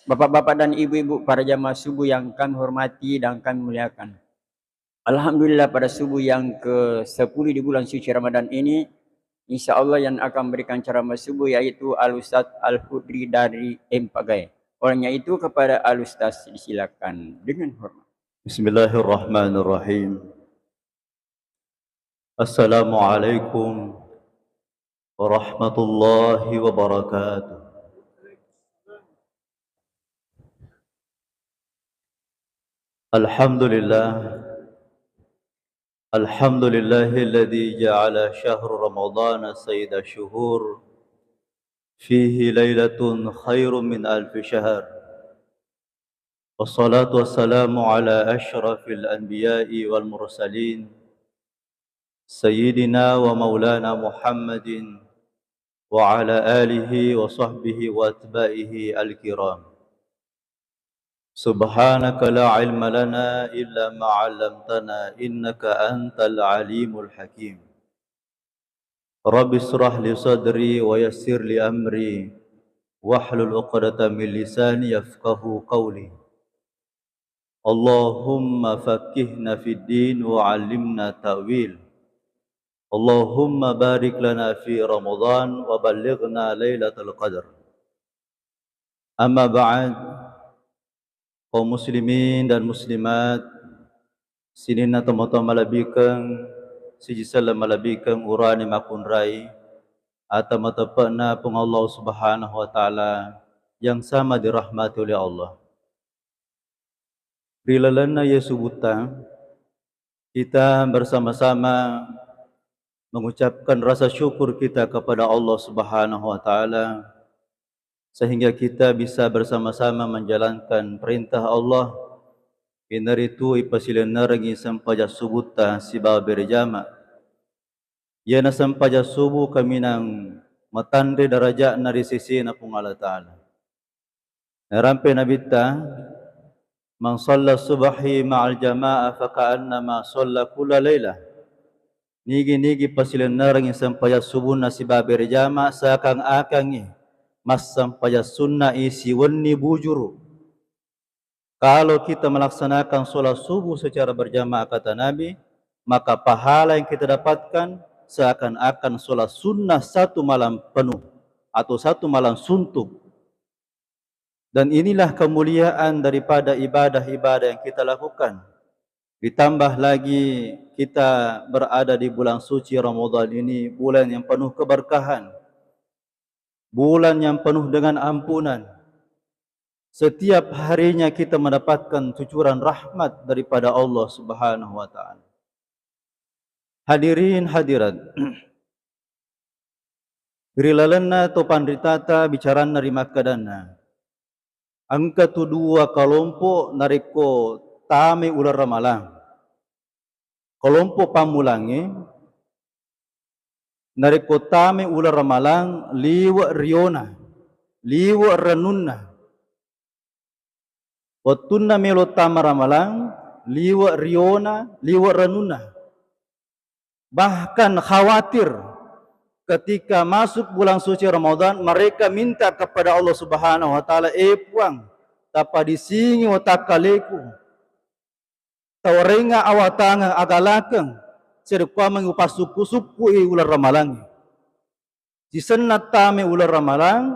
Bapak-bapak dan ibu-ibu para jamaah subuh yang kami hormati dan kami muliakan. Alhamdulillah pada subuh yang ke-10 di bulan suci Ramadan ini, insya Allah yang akan memberikan ceramah subuh yaitu Al-Ustaz Al-Hudri dari Empagai. Olehnya itu kepada Al-Ustaz disilakan dengan hormat. Bismillahirrahmanirrahim. Assalamualaikum warahmatullahi wabarakatuh. Alhamdulillah. Alhamdulillahilladzi ja'ala syahr Ramadhan sayyida syuhur fihi lailatun khairum min alfi syahr. Wassalatu wassalamu ala asyrafil anbiya'i wal mursalin sayyidina wa maulana Muhammadin wa ala alihi wa sahbihi wa atba'ihi al-kiram. Subhanaka la ilma lana illa ma 'allamtana innaka antal alimul hakim. Rabbi israh li sadri wa yassir li amri wahlul 'uqdatam min lisani yafqahu qawli. Allahumma faqqihna fid din wa 'allimna ta'wil. Allahumma barik lana fi Ramadan wa ballighna lailatul qadar. Amma ba'd, kaum muslimin dan muslimat, sinina tomoto malabikang siji salam malabikang urani makun rai atau matapana pung Allah Subhanahu wa taala yang sama dirahmati oleh Allah. Rilalana Yesubuta kita bersama-sama mengucapkan rasa syukur kita kepada Allah Subhanahu wa taala sehingga kita bisa bersama-sama menjalankan perintah Allah. Inaritu ipasilan narangi sampaja subuta si bawa berjama. Yana sampaja subuh kami nang matandre darajat nari sisi na pung Allah Ta'ala. Narampe nabita, man salla subahi ma'al jama'a faka'annama salla kula layla. Nigi-nigi pasilan narangi sampaja subuh na si bawa berjama sakang-akangi. Mas sampaja sunnah isi wenni bujuru. Kalau kita melaksanakan sholat subuh secara berjamaah kata Nabi, maka pahala yang kita dapatkan seakan-akan sholat sunnah satu malam penuh atau satu malam suntuk. Dan inilah kemuliaan daripada ibadah-ibadah yang kita lakukan. Ditambah lagi kita berada di bulan suci Ramadan ini, bulan yang penuh keberkahan, bulan yang penuh dengan ampunan. Setiap harinya kita mendapatkan cucuran rahmat daripada Allah Subhanahu wa taala. Hadirin hadirat. Rilalana to pandritata bicaran narima kadana. Angka tu dua kelompok nariko tame ular ramalang. Kelompok pamulangi nariko tame ular ramalang liwa riona, liwa renunna. Watunna melo tama ramalang liwa riona, liwa renunna. Bahkan khawatir ketika masuk bulan suci Ramadan, mereka minta kepada Allah Subhanahu wa taala, puang tapa disingi wa takaleku. Tawarenga awatanga agalakang serukwa mengupas suku-suku ular ramalang. Jisenna tame ular ramalang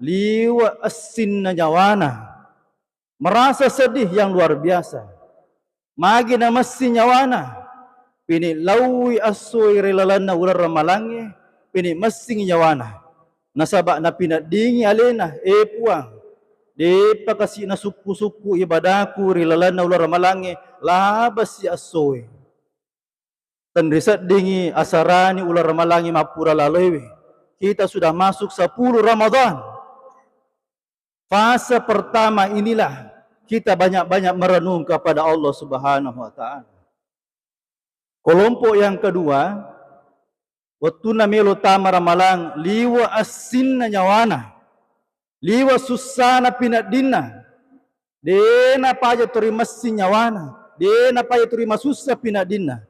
liwa asin na nyawana. Merasa sedih yang luar biasa. Magi na masih nyawana. Pini lawi asoi relalana ular ramalangi. Pini masih nyawana. Nasabak na pinadingi alena. Puang. Depa kasih na suku-suku ibadaku relalana ular ramalangi. Labas si asoi. Tandrisat dingi asarani ular ramalangi mapura lalewi. Kita sudah masuk 10 Ramadan. Fase pertama inilah kita banyak-banyak merenung kepada Allah Subhanahu wa taala. Kelompok yang kedua, wattuna melo tama ramalang liwa asinna nyawana. Liwa susana pinadina. Dena paja turi masih nyawana. Dena paja turi masusa pinadina.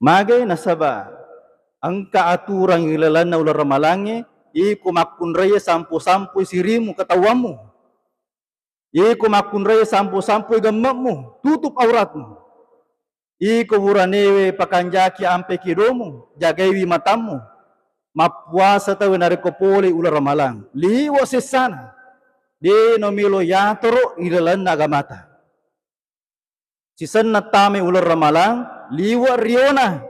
Magai nasaba angka aturan ilalana ular ramalangi Iku makun raya sampu-sampu sirimu ketawamu. Iku makun raya sampu-sampu gemmakmu, tutup auratmu. Iku buranewe pakanjaki ampe kidomu, jagaiwi matamu. Mapuasa tahu nariko poli ular ramalang. Liwa sesana. De nomilo yatoro ilalan nagamata. Sisan natame ular ramalang, liwa riona.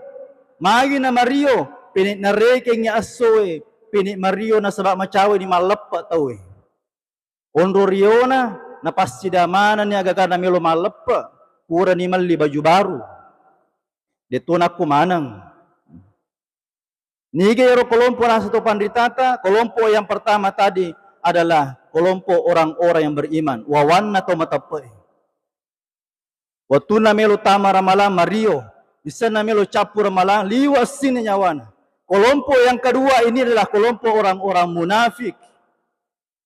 Magi na Mario, pinit na rekeng niya asoe, pinit Mario na sabak macawe ni malapa tawe. Ondo riona, napasidamanan niya agak na milo malapa, pura ni mali baju baru. Dito na kumanang. Nigero kelompok na satu pandritata, kelompok yang pertama tadi adalah kelompok orang-orang yang beriman. Wawan atau matapai. Waktu na melo tama ramalang Mario, bisa na melo capu ramalang liwas sini nyawana. Kelompok yang kedua ini adalah kelompok orang-orang munafik.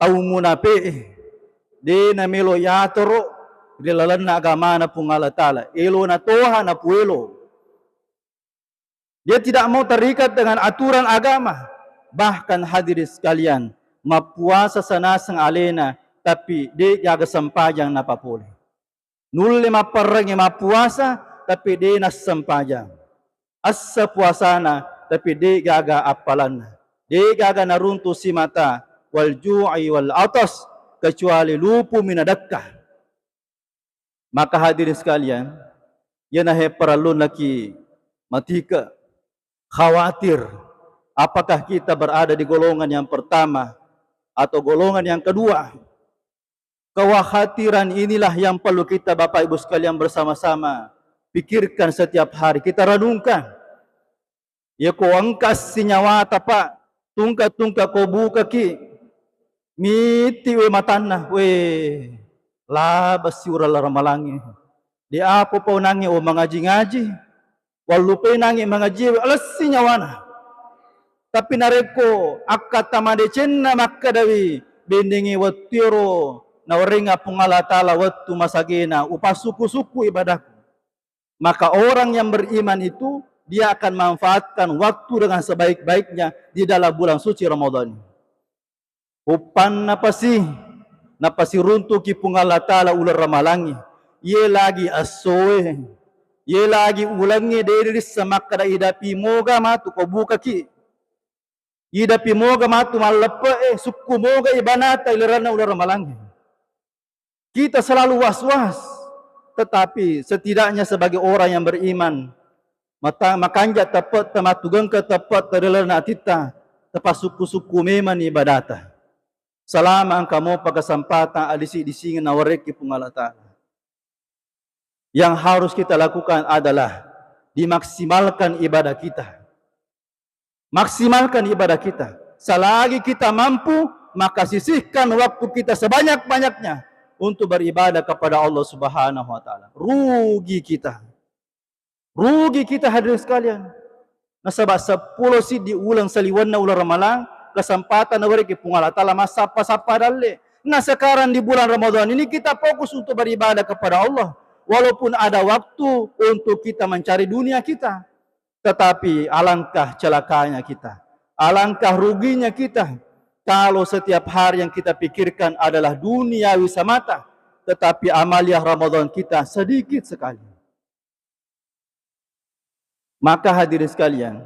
Tahu munafik. De na melo yatoro, de lalan na agama na pungala tala. Elo na toha na puelo. Dia tidak mau terikat dengan aturan agama. Bahkan hadirin sekalian, mapuasa sanasang alena, tapi dia jaga sempajang napapuli. Nulle maparang yang mapuasa, tapi dia nas sempajang. Asa puasana, tapi dia gaga apalan. Dia gaga naruntu si mata, wal ju'i wal atas, kecuali lupu minadakah. Maka hadirin sekalian, yan ahe perlu lagi matika, khawatir apakah kita berada di golongan yang pertama atau golongan yang kedua. Kekhawatiran inilah yang perlu kita Bapak Ibu sekalian bersama-sama pikirkan setiap hari, kita renungkan. Ya ko angkas sinyawa tapa tungka ko buka ki miti we matana we labas si ural ramalangi di apo pa nangi o mangaji-ngaji walupe nangi mangaji alas sinyawana. Tapi nareko akata madecena makkadawi bendingi watiro na waringa pungala tala wattu masagena upasuku-suku ibadahku. Maka orang yang beriman itu dia akan manfaatkan waktu dengan sebaik-baiknya di dalam bulan suci Ramadan. Upan napasi runtuh ki pungala tala ular ramalangi. Ye lagi asoe. Ye lagi ulangi dari samakada idapi moga matu ko buka ki. Idapi moga matu malapa suku moga ibanata ilerana ular ramalangi. Kita selalu was-was, tetapi setidaknya sebagai orang yang beriman, makanya tepat tematugang ke tepat terlena tita, tepat suku-suku memang ibadata. Selama engkau mau pagkasempatan alisi disingin nawarek pungalata. Yang harus kita lakukan adalah dimaksimalkan ibadah kita. Maksimalkan ibadah kita. Selagi kita mampu, maka sisihkan waktu kita sebanyak-banyaknya untuk beribadah kepada Allah Subhanahu wa taala. Rugi kita hadirin sekalian. Nasabah 10 si diulang saliwan na ular ramalang, kesempatan na wari pungal taala masapa-sapa dalle. Nah sekarang di bulan Ramadan ini kita fokus untuk beribadah kepada Allah. Walaupun ada waktu untuk kita mencari dunia kita, tetapi alangkah celakanya kita. Alangkah ruginya kita kalau setiap hari yang kita pikirkan adalah duniawi semata, tetapi amaliah Ramadan kita sedikit sekali. Maka hadirin sekalian,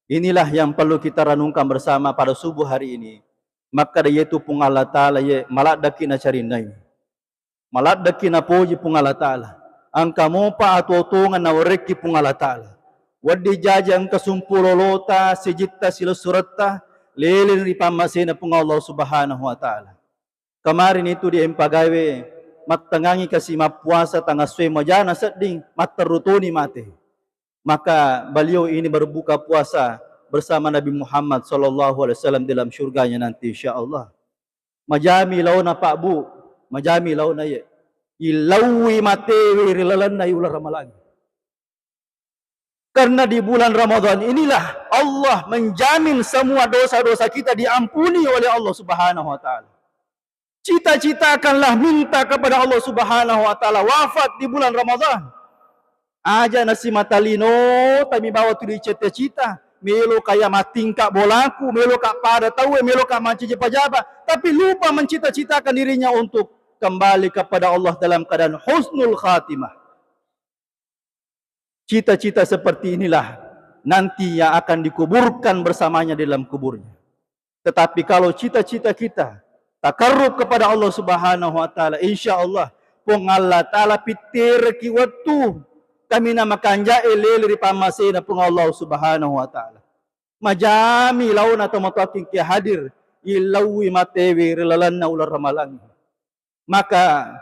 inilah yang perlu kita renungkan bersama pada subuh hari ini. Maka yaitu pung Allah Ta'ala ye maladaki na carinay. Maladaki na puji pung Allah Ta'ala. Ang kamupa at utungan na wareki pung Allah Ta'ala. Wadi jaja ang kasumpulolota, sijita sila surata, lelin ripamasina pung Allah Subhanahu wa taala. Kemarin itu di empagawe mattangangi kasi mapuasa tangaswe majana seding matterutuni mate. Maka beliau ini berbuka puasa bersama Nabi Muhammad sallallahu alaihi wasallam dalam syurganya nanti insyaallah. Majami launa Pak Bu, majami launa ye. Ilawi mate rilalan na ular ramalan. Karena di bulan Ramadan inilah Allah menjamin semua dosa-dosa kita diampuni oleh Allah Subhanahu wa taala. Cita-citakanlah minta kepada Allah Subhanahu wa taala wafat di bulan Ramadan. Aja nasi matalino, kami bawa tu cita-cita melo kaya matingkak bolaku, melo kak pada tahu, melo kak manciji pajabat, tapi lupa mencita-citakan dirinya untuk kembali kepada Allah dalam keadaan husnul khatimah. Cita-cita seperti inilah nanti yang akan dikuburkan bersamanya dalam kuburnya. Tetapi kalau cita-cita kita takarrub kepada Allah Subhanahu wa taala, insyaallah pun Allah taala pitir ki waktu kami namakan jaile dari pamasina pun Allah Subhanahu wa taala. Majami launa atau matakin ki hadir ilawi matewi relalanna ular ramalang. Maka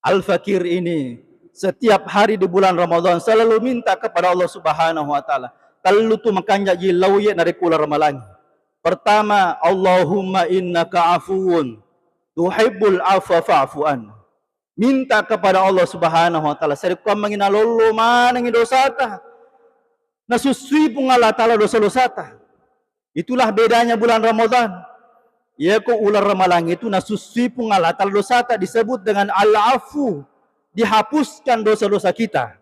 al-fakir ini setiap hari di bulan Ramadan selalu minta kepada Allah Subhanahu wa taala. Kalau tu makan jaji lawi dari ular ramalang. Pertama, Allahumma innaka afuun tuhibbul afwa fa'fu an. Minta kepada Allah Subhanahu wa taala sarikam mangina lolo manang dosata. Nasusui pun Allah taala dosa-dosata. Itulah bedanya bulan Ramadan. Ya ko ular ramalang itu nasusui pun Allah taala dosata disebut dengan al-afu. Dihapuskan dosa-dosa kita.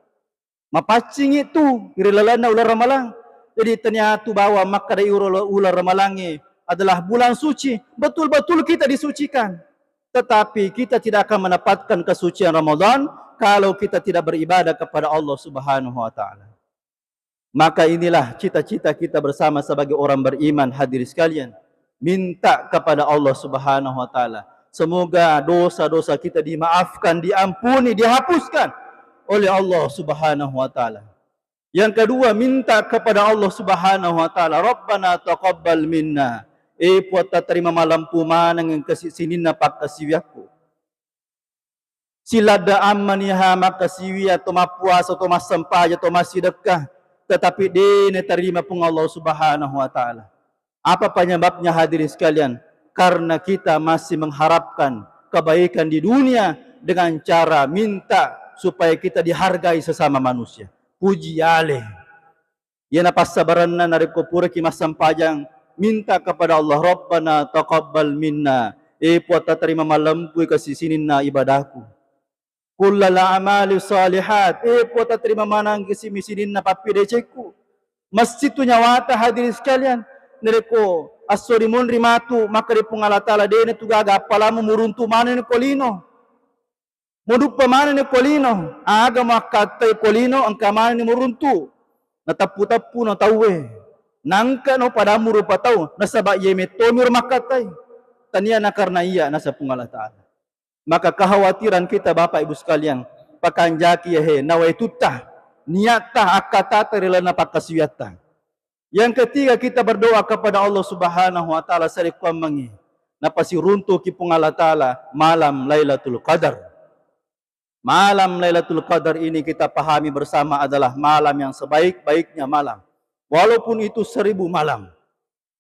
Mapacing itu irilalana ular ramalang. Jadi ternyata bahwa maka dari ular ramalangi adalah bulan suci. Betul-betul kita disucikan. Tetapi kita tidak akan mendapatkan kesucian Ramadan kalau kita tidak beribadah kepada Allah Subhanahu wa taala. Maka inilah cita-cita kita bersama sebagai orang beriman hadirin sekalian. Minta kepada Allah Subhanahu wa taala. Semoga dosa-dosa kita dimaafkan, diampuni, dihapuskan oleh Allah Subhanahu wa taala. Yang kedua, minta kepada Allah Subhanahu wa taala, Rabbana taqabbal minna. Puata terima malam pumanang yang kesinin napak kasiwiaku. Silada amaniha makasiwia atau mapuasa atau masampaja atau masih dekah. Tetapi dene terima pun Allah Subhanahu wa taala. Apa penyebabnya hadirin sekalian? Karena kita masih mengharapkan kebaikan di dunia dengan cara minta supaya kita dihargai sesama manusia. Puji alih. Ya napas sabaranna nari kopura ki masampajang minta kepada Allah, Rabbana taqabbal minna. Puata terima malam pui kasisinin na ibadahku. Kullal amali salihat. Puata terima manang kisimisinin na papi deceku. Masjid tu nyawata hadirin sekalian. Nereko asori munri matu maka di pungala taala dene tu gaga palamu muruntu mana ni kolino. Moduk pamana ni kolino. Aga makatai kolino ang kamana ni muruntu. Natapu-tapu na tawe. Nangka no padamu rupa tau. Nasaba yeme tomir makatai. Tania na karena iya nasa pungala taala. Maka kekhawatiran kita Bapak Ibu sekalian. Pakanjaki yahe nawai tutah. Niatah akatata rela napakasiyatah. Yang ketiga kita berdoa kepada Allah Subhanahu wa taala sarikuam mangi. Napasi runtuh ki pungala taala malam Lailatul Qadar. Malam Lailatul Qadar ini kita pahami bersama adalah malam yang sebaik-baiknya malam. Walaupun itu 1000 malam.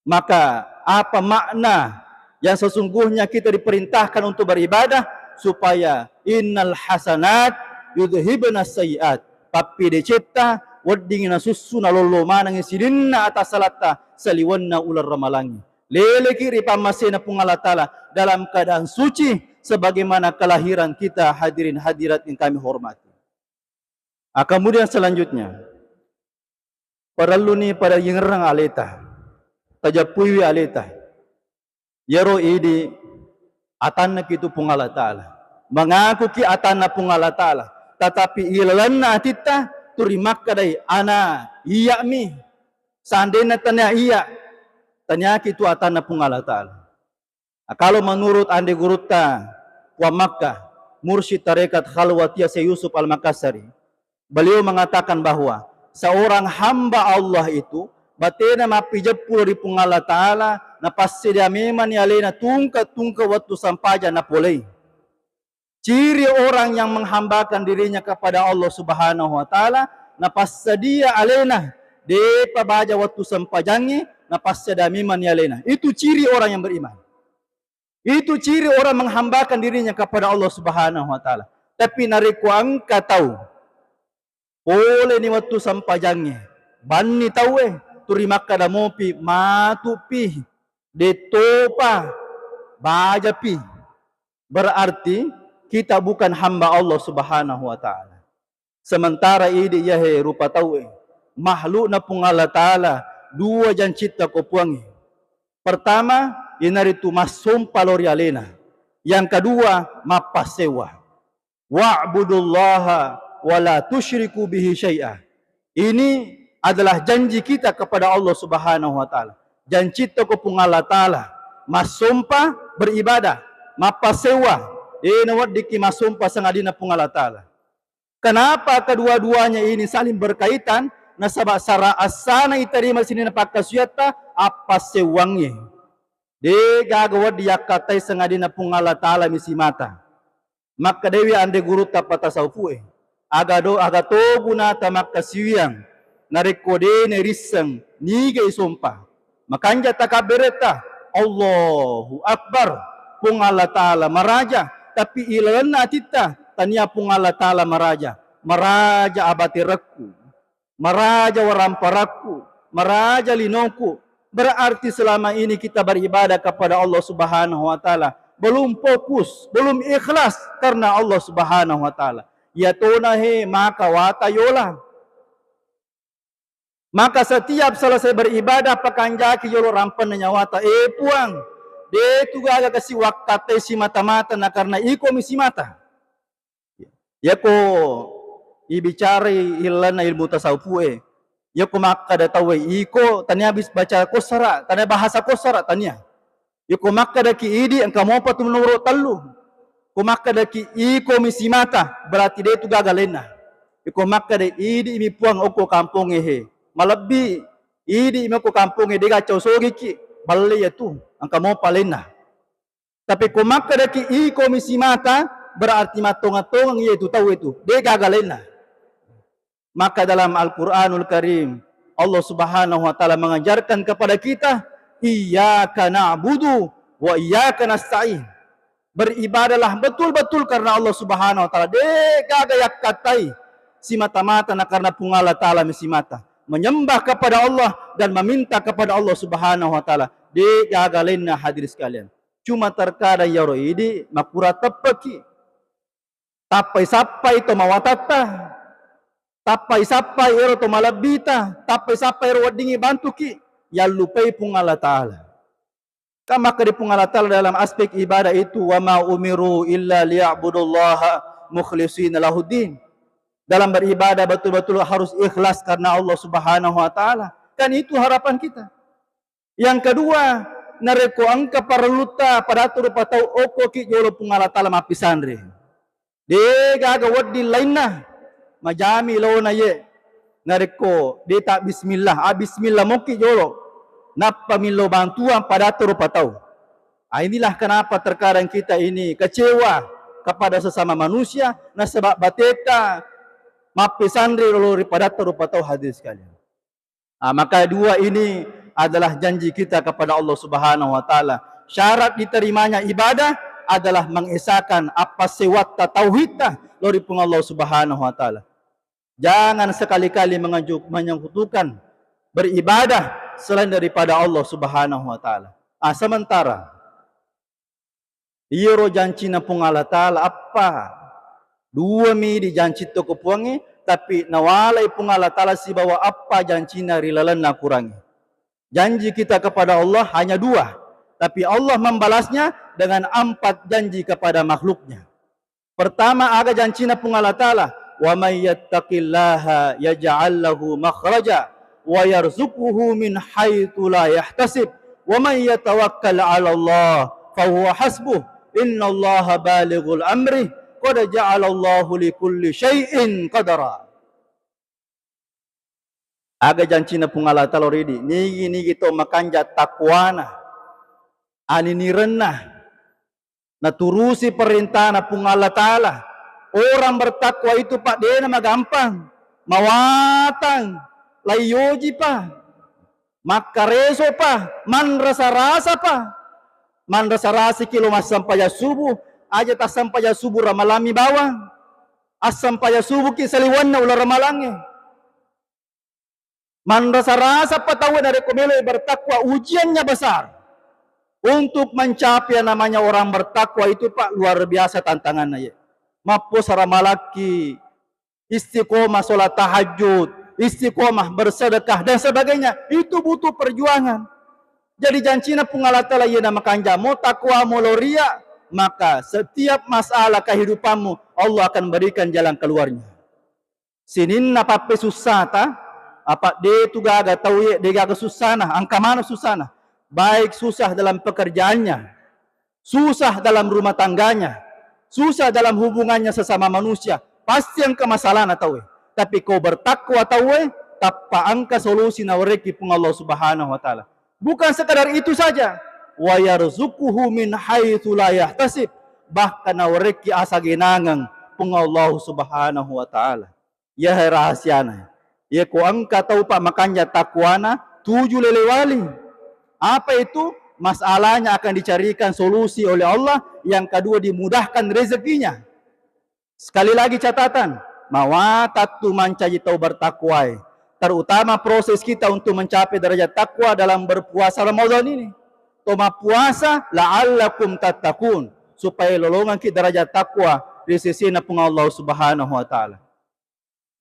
Maka apa makna yang sesungguhnya kita diperintahkan untuk beribadah supaya innal hasanat yudhibna sayiat. Papi dicipta waddingina sussuna lolo manang sidinna atas salata saliwanna ular ramalangi. Lele kiri pamasena pungala taala dalam keadaan suci sebagaimana kelahiran kita hadirin hadirat yang kami hormati. Kemudian selanjutnya perlu ni pada yengerang aleta tajapui aleta yero idi atanna kitu pungala taala mengaku ki atanna pungala taala tetapi ilalanna tita turimak kadai ana iya mi sandena tanya iya tanya kitu atanna pungala taala. Kalau menurut ande guruta wa Makkah mursyid tarekat khalwatiyah Syekh Yusuf Al-Makassari, beliau mengatakan bahwa seorang hamba Allah itu batena mapijapul di pungala taala na pasida memang alena tungka waktu sampaja na polei. Ciri orang yang menghambakan dirinya kepada Allah Subhanahu wa taala na pasdia alena de pabaja waktu sampajangi na pasida memang alena. Itu ciri orang yang beriman. Itu ciri orang menghambakan dirinya kepada Allah Subhanahu wa taala. Tapi nariku angka tahu. Oleh ni waktu sampajangnya. Bani tahu turimak kada mopi matupi detopa bajapi. Berarti kita bukan hamba Allah Subhanahu wa taala. Sementara ini yahe rupa tahu makhluk na pungala taala dua jancita ko puangi. Pertama, inaritu masumpa lori alena. Yang kedua, mapasewa. Wa'budullaha wa la tusyriku bihi syai'ah. Ini adalah janji kita kepada Allah Subhanahu wa taala. Janji ko pung Allah taala. Masumpa beribadah, mapasewa. Nawat diki masumpa sangadina pung Allah taala. Kenapa kedua-duanya ini saling berkaitan? Nasabak sara asana itarima sini napakasuyata apa sewangnya. De gagawad dia katai sangadina pung Allah taala misi mata. Maka dewi ande guru tapata saufue. Agado agato guna tamak kasiwiang. Narekode nerisang niga isompa. Makanja takabereta Allahu Akbar pung Allah taala maraja. Tapi ilan atita tania pung Allah taala maraja. Maraja abati rakku. Maraja waramparaku. Maraja linongku. Berarti selama ini kita beribadah kepada Allah Subhanahu wa taala belum fokus, belum ikhlas karena Allah Subhanahu wa taala. Ya tonahe maka watayola. Maka setiap selesai beribadah pakanjaki yolo rampan nyawata puang. De tu gaga kasi wakate si mata-mata na karena iko misi mata. Yako ibicari ilana ilmu tasawuf Yako makka da tawe iko tanya habis baca kosara, tanya bahasa kosara tanya. Yako makka da ki idi ang kamo pa tumnuro tallu. Ko makka da ki iko misi mata berarti de tu gaga lena. Yako makka da idi imi puang oko kampung Malabi idi imi ko kampung de ga chausogi ki balle ya tu ang kamo palena. Tapi ko makka da ki iko misi mata berarti matong-atong iya itu tahu itu. De gaga lena. Maka dalam Al-Quranul Karim Allah Subhanahu wa taala mengajarkan kepada kita iyyaka na'budu wa iyyaka nasta'in. Beribadahlah betul-betul karena Allah Subhanahu wa taala. De gagayak katai si mata-mata na karena pungala taala misi mata. Menyembah kepada Allah dan meminta kepada Allah Subhanahu wa taala. De gagalena hadir sekalian. Cuma terkadang ya roidi makura tepeki. Tapai-sapai to mawatata. Tapai-sapai ero to malabita, tapai-sapai ero wadingi bantu ki, ya lupai pung Allah taala. Kama kadi pung Allah taala dalam aspek ibadah itu wa ma umiru illa liya'budullaha mukhlishina lahuddin. Dalam beribadah betul-betul harus ikhlas karena Allah Subhanahu wa taala. Kan itu harapan kita. Yang kedua, nareko angka paraluta pada turu patau oko ki jolo pung Allah taala mapisandre. De gaga waddi lainna majami lo na ye nareko deta bismillah bismillah moki jolo napa milo bantuan pada turu patau. Inilah kenapa terkadang kita ini kecewa kepada sesama manusia na sebab bateta mapisandri lo pada turu patau hadir sekalian. Maka dua ini adalah janji kita kepada Allah Subhanahu wa taala. Syarat diterimanya ibadah adalah mengesahkan apa sewat tauhidnya lori pun Allah Subhanahu wa taala. Jangan sekali-kali menyekutukan beribadah selain daripada Allah Subhanahu wa taala. Sementara iro janji na pung Allah taala apa? Dua mi di janji to ko puangi tapi nawalai pung Allah taala si bawa apa janji na rilalan na kurangi. Janji kita kepada Allah hanya dua, tapi Allah membalasnya dengan 4 janji kepada makhluknya. Pertama ada janji na pung Allah taala wa may yattaqillaha yaj'al lahu makhraja wa yarzuquhu min haitsu la yahtasib wa may yatawakkal 'ala Allah fa huwa hasbuh innallaha balighul amri qad ja'ala Allahu likulli syai'in qadara. Aga janji na pung Allah taala ridi nigi to makanja takwana ani renah naturusi perintah na pung Allah taala. Orang bertakwa itu pak dia nama gampang, mawatang, layoji pa, makareso pa, man rasa-rasa pa, man rasa-rasa kilo mas sampai subuh, aja tak sampai subuh ramalami bawang, as sampai subuh ki saliwan na ular ramalangi. Man rasa-rasa pa tahu dari komelo bertakwa ujiannya besar. Untuk mencapai namanya orang bertakwa itu pak luar biasa tantangannya ya. Mapo saramalaki istiqomah solat tahajud istiqomah, bersedekah dan sebagainya. Itu butuh perjuangan. Jadi jancina pungalatala yana makanja mo takwa mo loria, maka setiap masalah kehidupanmu Allah akan berikan jalan keluarnya. Sinin napape susah ta, apa de tu gaga tahu de gaga susah nah, angka mana susah nah. Baik susah dalam pekerjaannya, susah dalam rumah tangganya, susah dalam hubungannya sesama manusia, pasti angka masalah na tahu. Tapi kau bertakwa tahu, tapa angka solusi na wareki pun Allah Subhanahu wa taala. Bukan sekadar itu saja, wa yarzuquhu min haitsu la yahtasib, bahkan wareki asa genangan pun Allah Subhanahu wa taala. Ya rahasiana. Ya ko angka tahu pak makanya takwana 7 lelewali. Apa itu? Masalahnya akan dicarikan solusi oleh Allah. Yang kedua dimudahkan rezekinya. Sekali lagi catatan, mawatatu mancaji tau bertakwai. Terutama proses kita untuk mencapai derajat takwa dalam berpuasa Ramadan ini. Toma puasa la'allakum tattaqun, supaya lolongan kita derajat takwa di sisi Allah Subhanahu wa taala.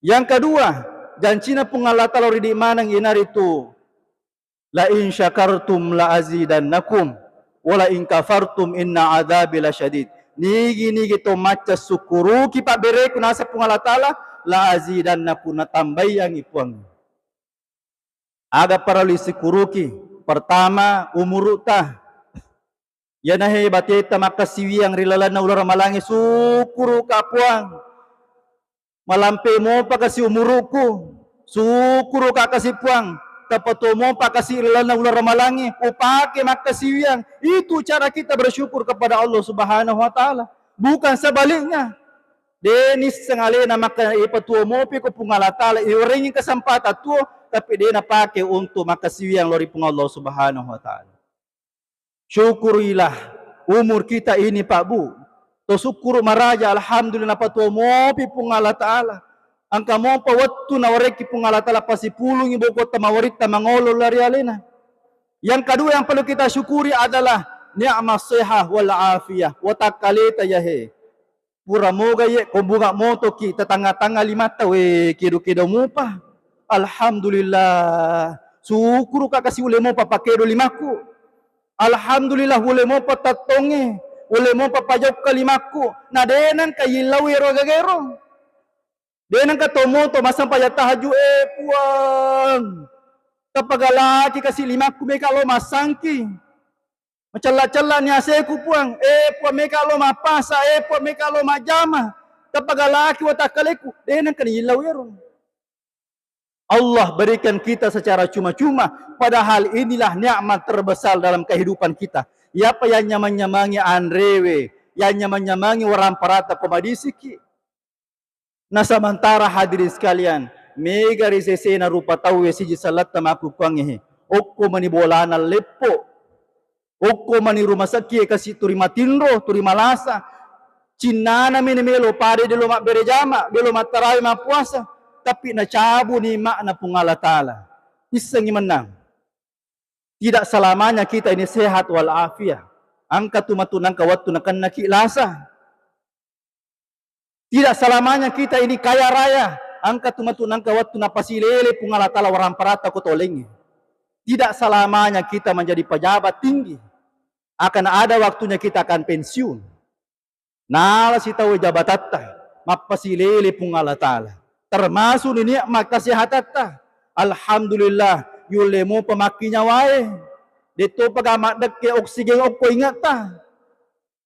Yang kedua, jancina pun Allah Ta'ala di manang inar itu, la in syakartum la azidannakum wa la in kafartum inna adzabi lasyadid. Nigi to maca sukuru ki pak bere ku nasa pun Allah Ta'ala la azidannakum na tambayang ipuang. Aga parali sikuruki. Pertama umuruta. Yana he bateta makasiwi yang rilalan na ular malangi sukuru kapuang. Malampe mo pa kasi umuruku, sukuru ka kasi puang, tapato mo pa kasi ilan na ular malangi, upake makasiwiyang. Itu cara kita bersyukur kepada Allah Subhanahu wa taala. Bukan sebaliknya. Denis sengali na maka ipatuo mo pi ko pungalatala, iuringin kesempatan tuo, tapi dia napake untuk makasiwiyang lori pung Allah Subhanahu wa taala. Syukurilah umur kita ini Pak Bu. To syukur maraja alhamdulillah patuo mo pi pung Allah taala. Angka mo pa wattu na wareki pung Allah taala pasipulung ibu kota mawarita mangolo lari alena. Yang kedua yang perlu kita syukuri adalah ni'mat sehat wal afiyah wa takalita yahe. Pura moga ye ko bunga moto ki tetangga-tangga limata we kido-kido mo pa. Alhamdulillah. Syukur ka kasi ule mo pa pakedo limaku. Alhamdulillah ule mo pa tatonge. Ule mo papajok kalimaku. Na denan kayilaw ero gagero. Denan ka tomoto masampaya tahaju puang. Kapagalaki kasi limaku meka lo masangki. Macala-cala ni aseku puang. Puang meka lo mapasa. Puang meka lo majama. Kapagalaki watakaleku. Denan kayilaw ero. Allah berikan kita secara cuma-cuma. Padahal inilah nikmat terbesar dalam kehidupan kita. Yapa yang nyaman-nyamangi andrewe, yang nyaman-nyamangi orang parata komadisiki. Nah sementara hadirin sekalian, mega risesena rupa tahu siji salat tamaku kuangehe. Okko mani bolana lepo. Okko mani rumah sakit kasih turima tinro, turima lasa. Cinana melo pare de lo mak berejama, de lo mak tarawih mak puasa. Tapi na cabu ni makna pung Allah Ta'ala. Iseng menang. Tidak selamanya kita ini sehat walafiat. Angka tumatunang kawat tunakan nakilasa. Tidak selamanya kita ini kaya raya. Angka tumatunang kawat tunapasilele pung Allah Ta'ala warang parata kotolengi. Tidak selamanya kita menjadi pejabat tinggi. Akan ada waktunya kita akan pensiun. Nala si tahu jabatatta. Mapasilele pung Allah Ta'ala. Termasuk ini nikmat kesehatan. Alhamdulillah. Yule mo pamakinya wae. Dito pagamat deke oksigen okko ingat ta.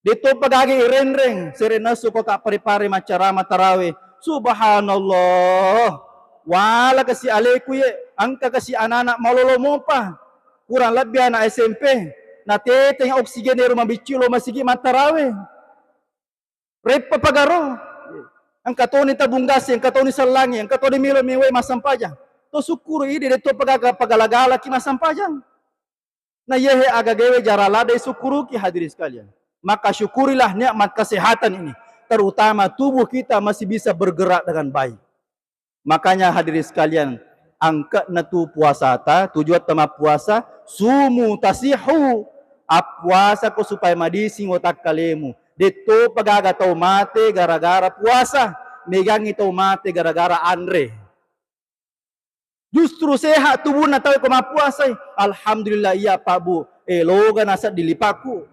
Dito pagagi irenreng. Serenaso ko ka pare-pare macarama tarawe. Subhanallah. Wala kasi aleku ye. Angka kasi anak-anak malolo mo pa. Kurang lebih anak SMP. Natete yang oksigen ero mabiculo masigi matarawe. Repa pagaro. Ang katoni tabunggasi, ang katoni salangi, ang katoni milo miwe masampajang. To syukur ini deto pagalagala ki masampajang. Na yehe agagewe jaralada syukuru ki hadirin sekalian. Maka syukurilah nikmat kesehatan ini. Terutama tubuh kita masih bisa bergerak dengan baik. Makanya hadirin sekalian, angkat na tu puasa ta, tujuan tama puasa, sumu tasihu. Puasa ko supaya madising otak kalemu. Deto pagagatau mate gara-gara puasa. Megang itu mate gara-gara andre. Justru sehat tubuh na tahu ko mapuasay. Alhamdulillah iya Pak Bu. Loga nasa dilipaku.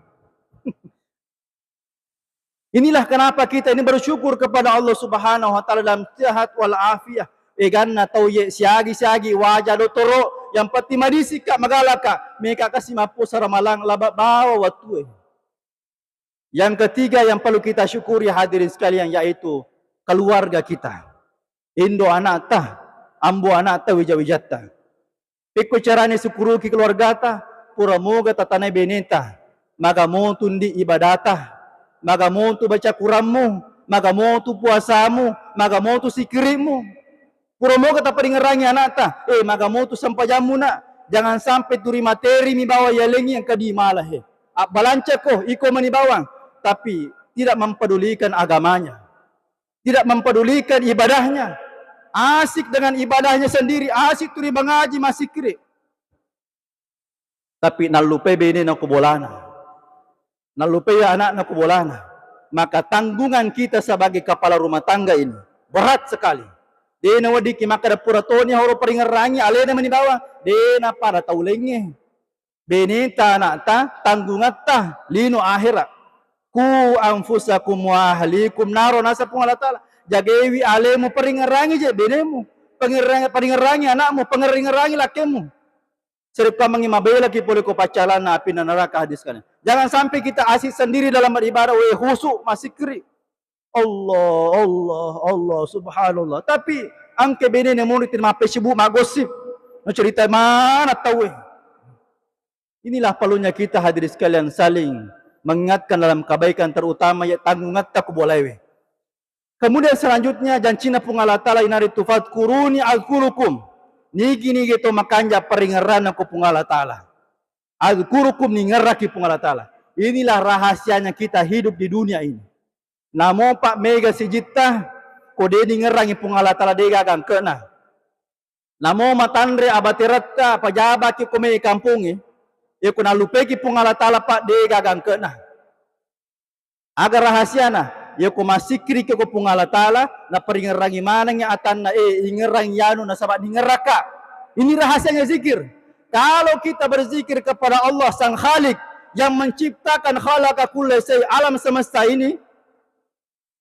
Inilah kenapa kita ini bersyukur kepada Allah Subhanahu wa taala dalam sehat wal afiah. Ganna tahu ye siagi wajah dotoro yang pati madisi ka magalaka. Mereka kasih mapu saramalang laba bawa watu. Yang ketiga yang perlu kita syukuri hadirin sekalian yaitu keluarga kita. Indo anak ta, ambo anak ta wija-wijata. Peko carane syukuruki keluarga ta, pura moga tatane beneta. Maga montundi ibadata. Maga montu baca Quranmu, maga montu puasamu, maga montu sikirimu. Pura moga ta paringerangi anak ta, maga montu sampajamu na. Jangan sampai turi materi mi bawa yalengi yang kadi malah he. Balanca ko iko manibawang, tapi tidak mempedulikan agamanya. Tidak mempedulikan ibadahnya. Asik dengan ibadahnya sendiri, asik turi bangaji masih kiri. Tapi nalupe bene na kubolana. Nalupe anak na kubolana. Maka tanggungan kita sebagai kepala rumah tangga ini berat sekali. Dena wadiki maka da puratoni horo peringerangi alena manibawa. Dena para taulenge. Benita anak ta tanggungan ta lino akhirat. Ku anfusakum wa ahlikum naro nasa pung Allah Ta'ala. Jagewi alemu peringerangi je benemu. Peringerangi anakmu, peringerangi lakemu. Serta mengimabela ki boleh ko pacalan na api na neraka hadiskan. Jangan sampai kita asik sendiri dalam beribadah, khusuk masih kiri. Allah, subhanallah. Tapi angke bene ne murid ma Facebook ma gosip. No cerita mana tahu. Inilah perlunya kita hadirin sekalian saling mengingatkan dalam kebaikan terutama ya tanggungan tak boleh. Kemudian selanjutnya janjina pung Allah Ta'ala inari tufat kuruni azkurukum. Nigi to makanja peringeran aku pung Allah Ta'ala. Azkurukum ni ngeraki pung Allah Ta'ala. Inilah rahasianya kita hidup di dunia ini. Namo Pak Mega sijita kode ni ngerangi pung Allah Ta'ala dega gang kena. Namo matandre abatirata pajaba ki kome kampungi. Ya kuna lupeki pung Allah Ta'ala Pak dega gang kena. Agar rahasiana ya ko masikri ke ko pung Allah Ta'ala na peringerangi manangnya atan na ingerang yanu na sabat ningeraka. Ini rahasianya zikir. Kalau kita berzikir kepada Allah Sang Khalik yang menciptakan khalaqa kulla syai alam semesta ini,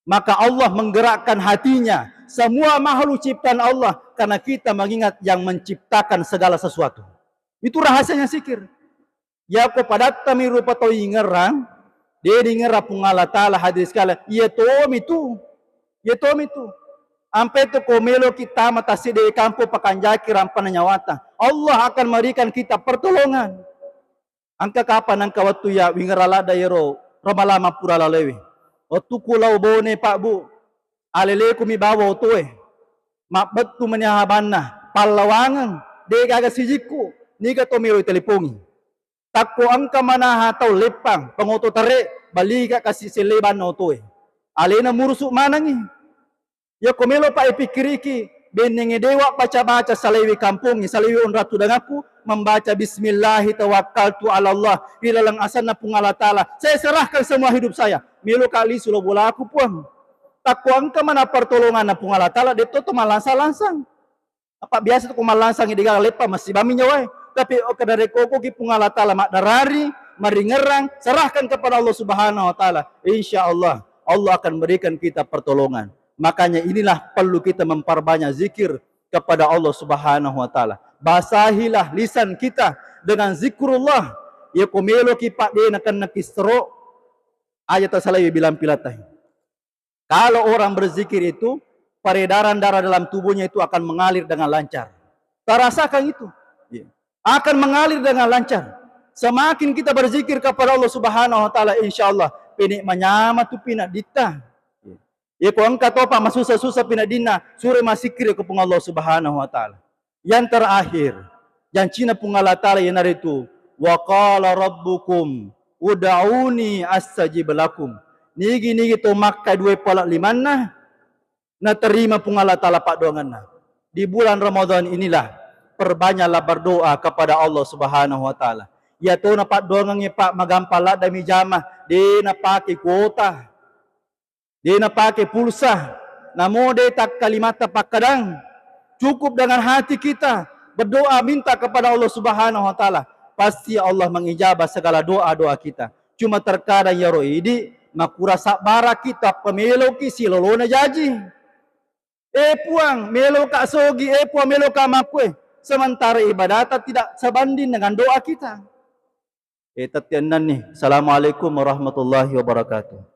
maka Allah menggerakkan hatinya semua makhluk ciptaan Allah karena kita mengingat yang menciptakan segala sesuatu. Itu rahasianya zikir. Ya ko padatta mi rupa to ingerang dia dengar pung Allah Ta'ala hadis kala ia tom itu ampe tu komelo kita mata side kampo pakanjaki rampan nyawata Allah akan memberikan kita pertolongan angka kapan angka waktu ya wingerala dairo ramalama pura lalewi waktu kulau bone Pak Bu alele kumi bawa otoe mak betu menyahabanna palawangan de gaga sijiku niga to melo telepongi takko angka mana hatau lepang pengoto tare baliga kasih seleban otoe alena murusuk manangi ya komelo pa epikiriki benenge dewa baca-baca salewi kampungi salewi on ratu dangaku membaca bismillahi tawakkaltu ala Allah ilalang asana pung Allah Ta'ala saya serahkan semua hidup saya melo kali sulo bola aku puang takko angka mana pertolongan na pung Allah Ta'ala deto to malansang apa biasa tu kumalansang idiga lepa masih bami nyawai tapi kadare koko ki pung Allah Ta'ala mak darari meringerang serahkan kepada Allah Subhanahu wa Ta'ala insyaallah Allah akan berikan kita pertolongan. Makanya inilah perlu kita memperbanyak zikir kepada Allah Subhanahu wa Ta'ala. Basahilah lisan kita dengan zikrullah ya komelo ki pak de nakan nakistro ayat tasalawi bilang pilatah. Kalau orang berzikir itu peredaran darah dalam tubuhnya itu akan mengalir dengan lancar. Terasakan itu. Akan mengalir dengan lancar. Semakin kita berzikir kepada Allah Subhanahu wa Ta'ala insyaallah penik manyama tu pinak dita. Ya ko angka topa masusah-susah pinak dina sure masikir ke pung Allah Subhanahu wa Ta'ala. Yang terakhir, yang Cina pung Allah Ta'ala yang itu wa qala rabbukum ud'auni astajib lakum. Nigi to makai 2 limanna na terima pung Allah Ta'ala pak doanganna. Di bulan Ramadan inilah perbanyaklah berdoa kepada Allah Subhanahu wa Ta'ala. Ya to na pak doangangnya pak magampala dami jamah de na pakai kuota. De na pakai pulsa. Namo de tak kalimata pak kadang. cukup dengan hati kita berdoa minta kepada Allah Subhanahu wa taala, pasti Allah mengijabah segala doa-doa kita. Cuma terkadang ya roidi makura sabara kita pemelo ki silolona jaji. Puang melo ka sogi, puang melo ka makwe. Sementara ibadat tidak sebanding dengan doa kita. Tatianan nih. Assalamualaikum warahmatullahi wabarakatuh.